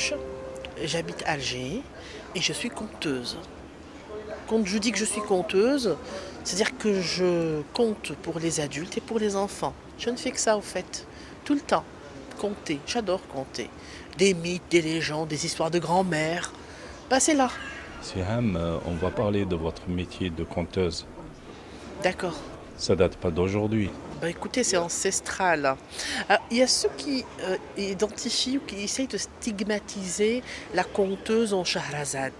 Blanche, j'habite Alger et je suis conteuse. Quand je dis que je suis conteuse, c'est-à-dire que je compte pour les adultes et pour les enfants. Je ne fais que ça au fait, tout le temps. Compter, j'adore compter. Des mythes, des légendes, des histoires de grand-mère. Bah c'est là, Siham, on va parler de votre métier de conteuse. d'accord. Ça date pas d'aujourd'hui. Bah écoutez, c'est ancestral. Il y a ceux qui identifient ou qui essayent de stigmatiser la conteuse en Shahrazad.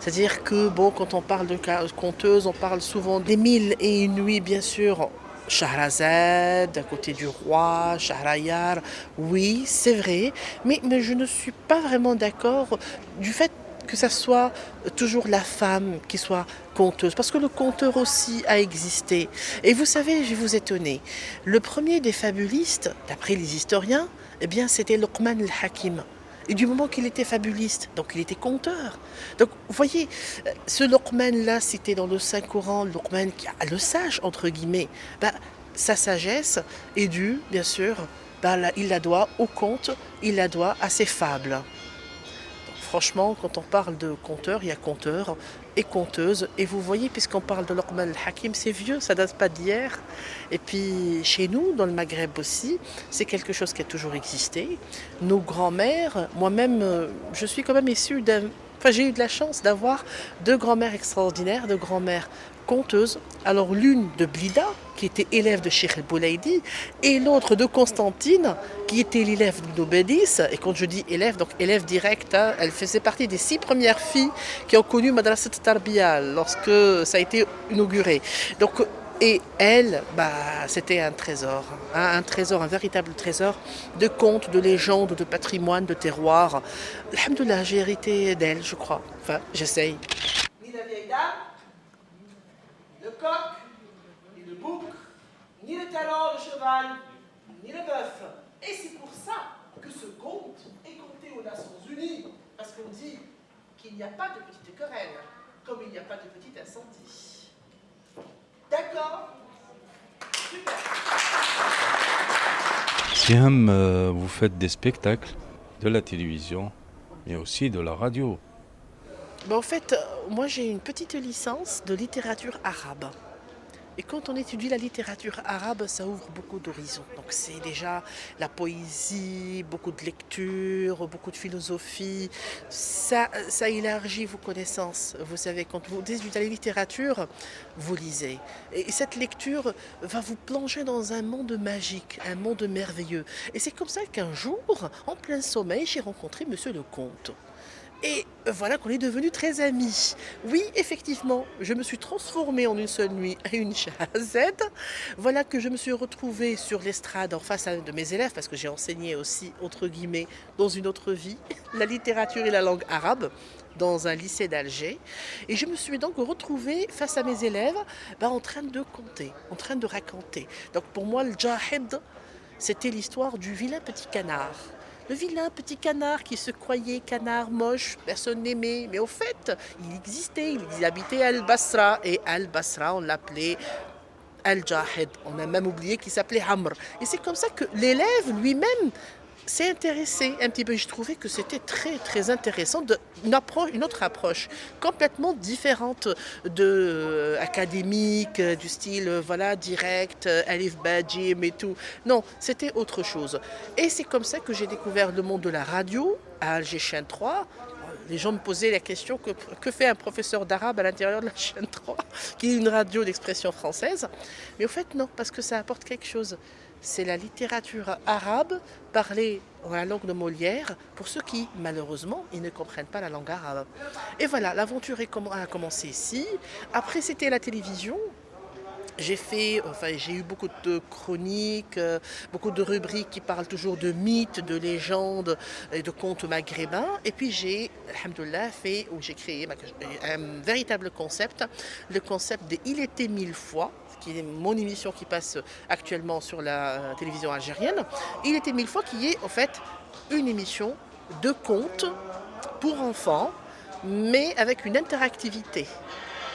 C'est-à-dire que, bon, quand on parle de conteuse, on parle souvent des mille et une nuits, bien sûr. Shahrazad, à côté du roi, Shahrayar, oui, c'est vrai, mais je ne suis pas vraiment d'accord du fait que ça soit toujours la femme qui soit conteuse, parce que le conteur aussi a existé. Et vous savez, je vais vous étonner, le premier des fabulistes, d'après les historiens, eh bien, c'était Luqman al-Hakim. Et du moment qu'il était fabuliste, donc il était conteur. Donc vous voyez, ce Luqman-là, cité dans le Saint-Coran, Luqman qui a le sage, entre guillemets, bah, sa sagesse est due, bien sûr, bah, il la doit au conte, il la doit à ses fables. Franchement, quand on parle de conteur, il y a conteur et conteuse. Et vous voyez, puisqu'on parle de Luqman al-Hakim, c'est vieux, ça date pas d'hier. Et puis chez nous, dans le Maghreb aussi, c'est quelque chose qui a toujours existé. Nos grands-mères, moi-même, je suis quand même issue d'un... Enfin, j'ai eu de la chance d'avoir deux grands-mères extraordinaires, deux grands-mères conteuses. Alors l'une de Blida, qui était élève de Cheikh el-Boulaïdi, et l'autre de Constantine, qui était l'élève d'Obédis. Et quand je dis élève, donc élève direct, hein, elle faisait partie des 6 premières filles qui ont connu Madrasat Tarbiya lorsque ça a été inauguré. Donc, et elle, bah, c'était un trésor, un véritable trésor de contes, de légendes, de patrimoine, de terroir. Alhamdoulilah, j'ai hérité d'elle, je crois. Enfin, j'essaye. Ni la vieille dame, ni le coq, ni le bouc, ni le talent, le cheval, ni le bœuf. Et c'est pour ça que ce conte est compté aux Nations Unies, parce qu'on dit qu'il n'y a pas de petite querelle, comme il n'y a pas de petit incendie. D'accord? Super. Siham, vous faites des spectacles, de la télévision, mais aussi de la radio. En fait, moi j'ai une petite licence de littérature arabe. Et quand on étudie la littérature arabe, ça ouvre beaucoup d'horizons. Donc c'est déjà la poésie, beaucoup de lecture, beaucoup de philosophie. Ça élargit vos connaissances. Vous savez, quand vous étudiez la littérature, vous lisez. Et cette lecture va vous plonger dans un monde magique, un monde merveilleux. Et c'est comme ça qu'un jour, en plein sommeil, j'ai rencontré Monsieur le Comte. Et voilà qu'on est devenus très amis. Oui, effectivement, je me suis transformée en une seule nuit à une Shahrazad. Voilà que je me suis retrouvée sur l'estrade en face de mes élèves, parce que j'ai enseigné aussi, entre guillemets, dans une autre vie, la littérature et la langue arabe dans un lycée d'Alger. Et je me suis donc retrouvée face à mes élèves en train de conter, en train de raconter. Donc pour moi, le Jahid, c'était l'histoire du vilain petit canard. Le vilain petit canard qui se croyait canard moche, personne n'aimait. Mais au fait, il existait, il habitait Al-Basra. Et Al-Basra, on l'appelait Al-Jahid. On a même oublié qu'il s'appelait Amr. Et c'est comme ça que l'élève lui-même s'est intéressé un petit peu. Je trouvais que c'était très très intéressant, une autre approche complètement différente de académique, du style voilà direct, Alif Bajim et tout. Non, c'était autre chose. Et c'est comme ça que j'ai découvert le monde de la radio à Alger Chaîne 3. Les gens me posaient la question que fait un professeur d'arabe à l'intérieur de la chaîne 3, qui est une radio d'expression française. Mais au fait, non, parce que ça apporte quelque chose. C'est la littérature arabe parlée en la langue de Molière pour ceux qui, malheureusement, ils ne comprennent pas la langue arabe. Et voilà, l'aventure a commencé ici. Après, c'était la télévision. J'ai eu beaucoup de chroniques, beaucoup de rubriques qui parlent toujours de mythes, de légendes et de contes maghrébins. Et puis alhamdoulilah, j'ai créé un véritable concept, le concept de Il était mille fois, qui est mon émission qui passe actuellement sur la télévision algérienne. Il était mille fois, qui est en fait une émission de contes pour enfants, mais avec une interactivité.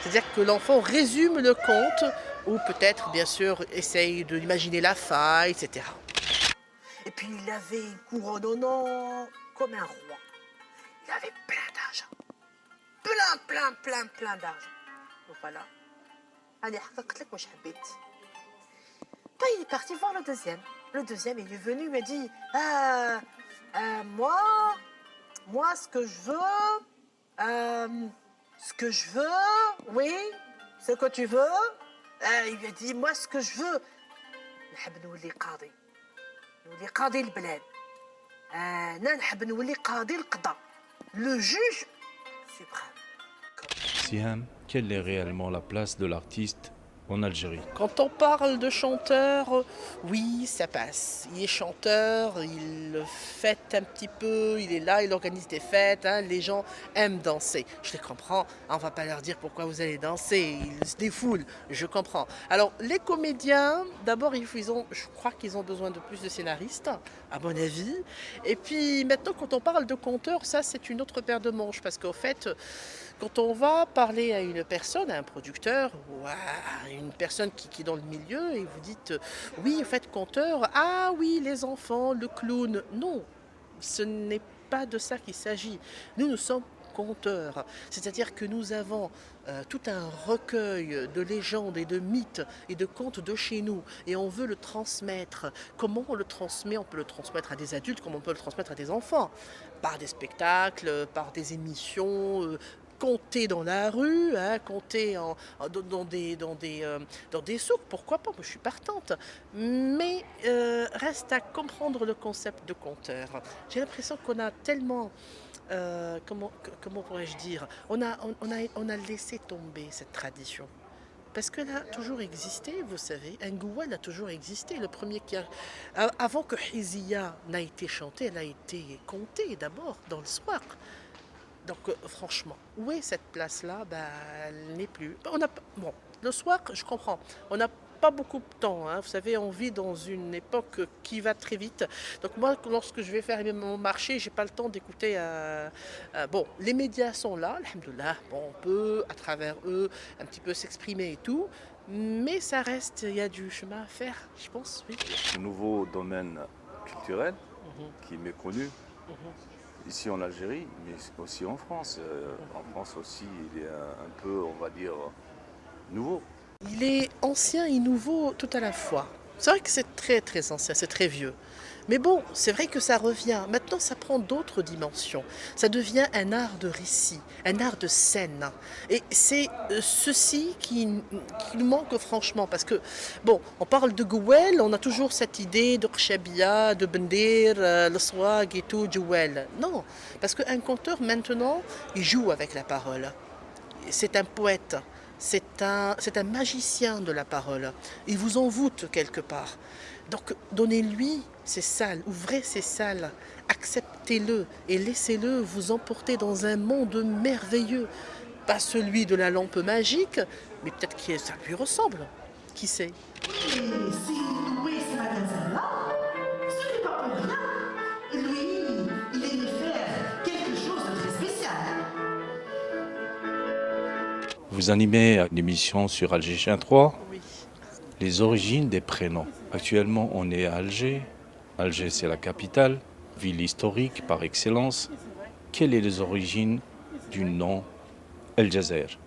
C'est-à-dire que l'enfant résume le conte ou peut-être, bien sûr, essaye d'imaginer la faille, etc. Et puis il avait une couronne en or, comme un roi. Il avait plein d'argent. Plein d'argent. Donc voilà. Allez, moi j'habite. Il est parti voir le deuxième. Le deuxième, il est venu, il m'a dit moi, ce que je veux, oui, ce que tu veux. Il lui a dit, moi, ce que je veux, نحب نولي قاضي البلاد. أنا نحب نولي قاضي القضاء. Le juge suprême. Siham, quelle est réellement la place de l'artiste en Algérie? Quand on parle de chanteur, oui, ça passe. Il est chanteur, il fête un petit peu, il est là, il organise des fêtes, hein, les gens aiment danser. Je les comprends, on ne va pas leur dire pourquoi vous allez danser, ils se défoulent, je comprends. Alors, les comédiens, d'abord, je crois qu'ils ont besoin de plus de scénaristes, à mon avis. Et puis, maintenant, quand on parle de conteurs, ça, c'est une autre paire de manches, parce qu'au fait, quand on va parler à une personne, à un producteur ou à une personne qui est dans le milieu et vous dites oui, en fait, conteur, ah oui, les enfants, le clown. Non, ce n'est pas de ça qu'il s'agit. Nous sommes conteurs, c'est-à-dire que nous avons tout un recueil de légendes et de mythes et de contes de chez nous et on veut le transmettre. Comment on le transmet? On peut le transmettre à des adultes comme on peut le transmettre à des enfants, par des spectacles, par des émissions, compter dans la rue, hein, compter dans des souks, pourquoi pas, moi je suis partante. Mais reste à comprendre le concept de conteur. J'ai l'impression qu'on a tellement, comment pourrais-je dire, on a laissé tomber cette tradition. Parce qu'elle a toujours existé, vous savez, un goual a toujours existé. Le premier avant que Hizia n'a été chantée, elle a été contée d'abord dans le soir. Donc franchement, où est cette place-là? Elle n'est plus. Le soir, je comprends. On n'a pas beaucoup de temps. Hein. Vous savez, on vit dans une époque qui va très vite. Donc moi, lorsque je vais faire mon marché, j'ai pas le temps d'écouter. Les médias sont là, alhamdoulilah. Bon, on peut, à travers eux, un petit peu s'exprimer et tout. Mais ça reste, il y a du chemin à faire, je pense, oui. Ce nouveau domaine culturel qui est méconnu, ici en Algérie, mais aussi en France. En France aussi, il est un peu, on va dire, nouveau. Il est ancien et nouveau tout à la fois. C'est vrai que c'est très très ancien, c'est très vieux. Mais bon, c'est vrai que ça revient. Maintenant, ça prend d'autres dimensions. Ça devient un art de récit, un art de scène. Et c'est ceci qui nous manque franchement. Parce que, bon, on parle de Gouel, on a toujours cette idée de Rshabia, de Bendir, le Swag et tout, Gouel. Non, parce qu'un conteur, maintenant, il joue avec la parole. C'est un poète. C'est un magicien de la parole. Il vous envoûte quelque part. Donc donnez-lui ses salles, ouvrez ses salles, acceptez-le et laissez-le vous emporter dans un monde merveilleux. Pas celui de la lampe magique, mais peut-être que ça lui ressemble. Qui sait? Et s'il louait ce magasin-là, ce n'est pas pour rien. Lui, il aimait faire quelque chose de très spécial. Vous animez une émission sur Algérien 3. Oui. Les origines des prénoms. Actuellement, on est à Alger. Alger, c'est la capitale, ville historique par excellence. Quelles sont les origines du nom El Jazair?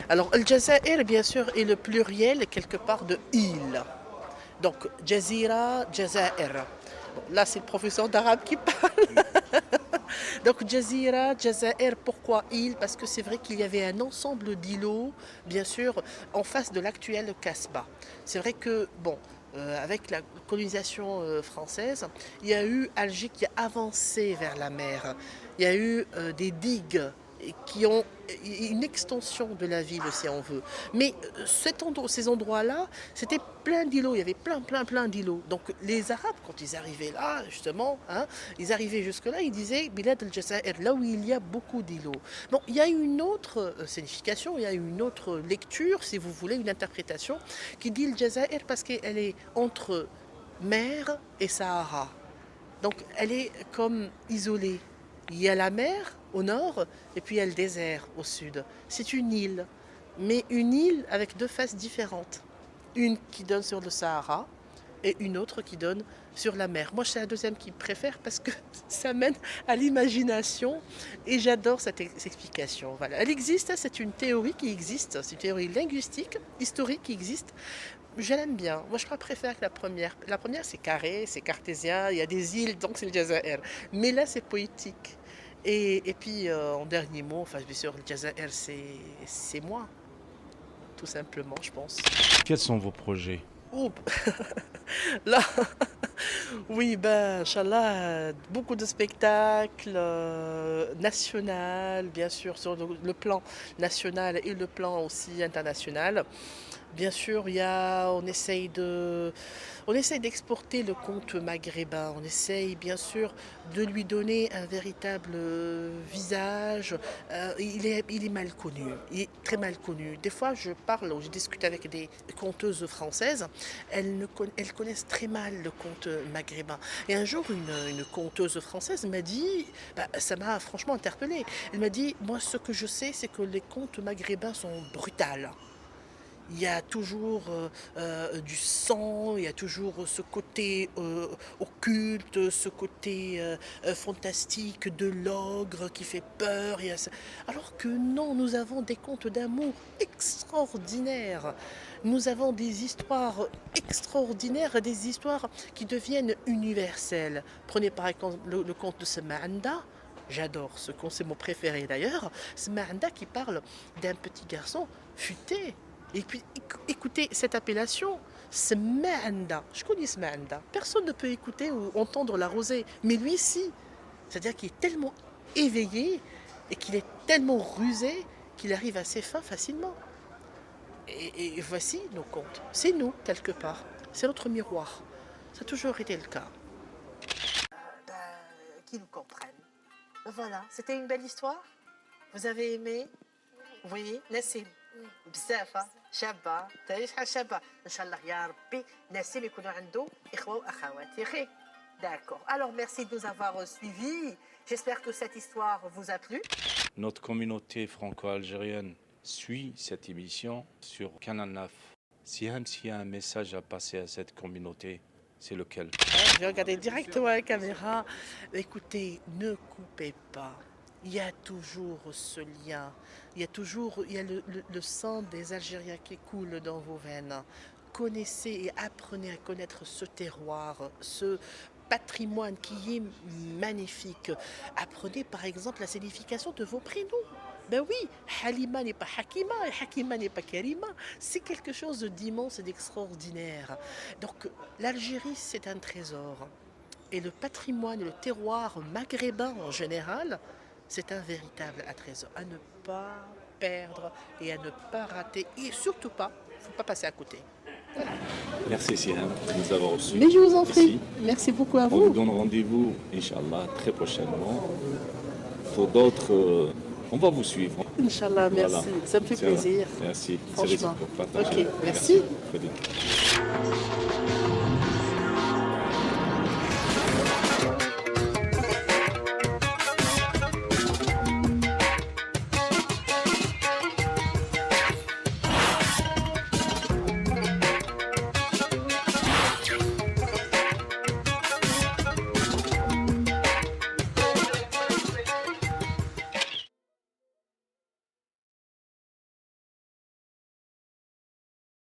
Alors, El Jazair, bien sûr, est le pluriel quelque part de île. Donc, Jazira, Jazair. Bon, là, c'est le professeur d'arabe qui parle. Donc, Jazira, Jazair, pourquoi île? Parce que c'est vrai qu'il y avait un ensemble d'îlots, bien sûr, en face de l'actuel Casbah. C'est vrai que, avec la colonisation française, il y a eu Alger qui a avancé vers la mer. Il y a eu des digues qui ont une extension de la ville, si on veut. Mais ces endroits-là, c'était plein d'îlots, il y avait plein d'îlots. Donc les Arabes, quand ils arrivaient là, justement, ils arrivaient jusque-là, ils disaient Bilad al-Jazair, là où il y a beaucoup d'îlots. Bon, il y a une autre signification, il y a une autre lecture, si vous voulez, une interprétation, qui dit le Jazair parce qu'elle est entre mer et Sahara. Donc elle est comme isolée. Il y a la mer au nord et puis il y a le désert au sud. C'est une île, mais une île avec deux faces différentes. Une qui donne sur le Sahara et une autre qui donne sur la mer. Moi, c'est la deuxième qui préfère parce que ça mène à l'imagination et j'adore cette explication. Voilà. Elle existe, c'est une théorie qui existe, c'est une théorie linguistique, historique qui existe. Je l'aime bien. Moi, je préfère que la première. La première, c'est carré, c'est cartésien, il y a des îles, donc c'est le Jazair. Mais là, c'est poétique. Et puis, en dernier mot, enfin, bien sûr, le Jazair, c'est moi, tout simplement, je pense. Quels sont vos projets? Oh, là, oui, ben, Inch'Allah, beaucoup de spectacles nationaux, bien sûr, sur le plan national et le plan aussi international. Bien sûr, on essaye d'exporter le conte maghrébin. On essaye bien sûr de lui donner un véritable visage. Il est mal connu, il est très mal connu. Des fois, je discute avec des conteuses françaises. Elles connaissent très mal le conte maghrébin. Et un jour, une conteuse française m'a dit, bah, ça m'a franchement interpellée. Elle m'a dit, moi, ce que je sais, c'est que les contes maghrébins sont brutals. Il y a toujours du sang, il y a toujours ce côté occulte, ce côté fantastique de l'ogre qui fait peur. Alors que non, nous avons des contes d'amour extraordinaires. Nous avons des histoires extraordinaires, des histoires qui deviennent universelles. Prenez par exemple le conte de Semanda. J'adore ce conte, c'est mon préféré d'ailleurs. Semanda qui parle d'un petit garçon futé. Et puis écoutez cette appellation, Smaanda. Je connais Smaanda. Personne ne peut écouter ou entendre la rosée, mais lui si. C'est-à-dire qu'il est tellement éveillé et qu'il est tellement rusé qu'il arrive à ses fins facilement. Et voici nos contes. C'est nous, quelque part. C'est notre miroir. Ça a toujours été le cas. Qui nous comprennent. Voilà, c'était une belle histoire. Vous avez aimé? Oui, Nassim. بزاف شابه تعيش شحال شابه ان شاء الله يا ربي نسيم يكونوا عنده اخوه واخوات ياخي d'accord alors merci de nous avoir suivis j'espère que cette histoire vous a plu. Notre communauté franco-algérienne suit cette émission sur Canal 9. S'il y a un message à passer à cette communauté, c'est lequel? Je vais regarder directement à la caméra. Écoutez, ne coupez pas. Il y a toujours ce lien, il y a le sang des Algériens qui coule dans vos veines. Connaissez et apprenez à connaître ce terroir, ce patrimoine qui est magnifique. Apprenez par exemple la signification de vos prénoms. Ben oui, Halima n'est pas Hakima et Hakima n'est pas Karima. C'est quelque chose d'immense et d'extraordinaire. Donc l'Algérie, c'est un trésor. Et le patrimoine et le terroir maghrébin en général, c'est un véritable trésor à ne pas perdre et à ne pas rater. Et surtout pas, il ne faut pas passer à côté. Voilà. Merci Siham de nous avoir reçus. Mais je vous en prie. Ici. Merci beaucoup à On vous. vous donne rendez-vous, Inch'Allah, très prochainement. Pour d'autres, on va vous suivre. Inch'Allah, merci. Voilà. Ça me fait plaisir. Merci. Franchement. C'est réciproque. Partagez. Ok, merci. Très bien.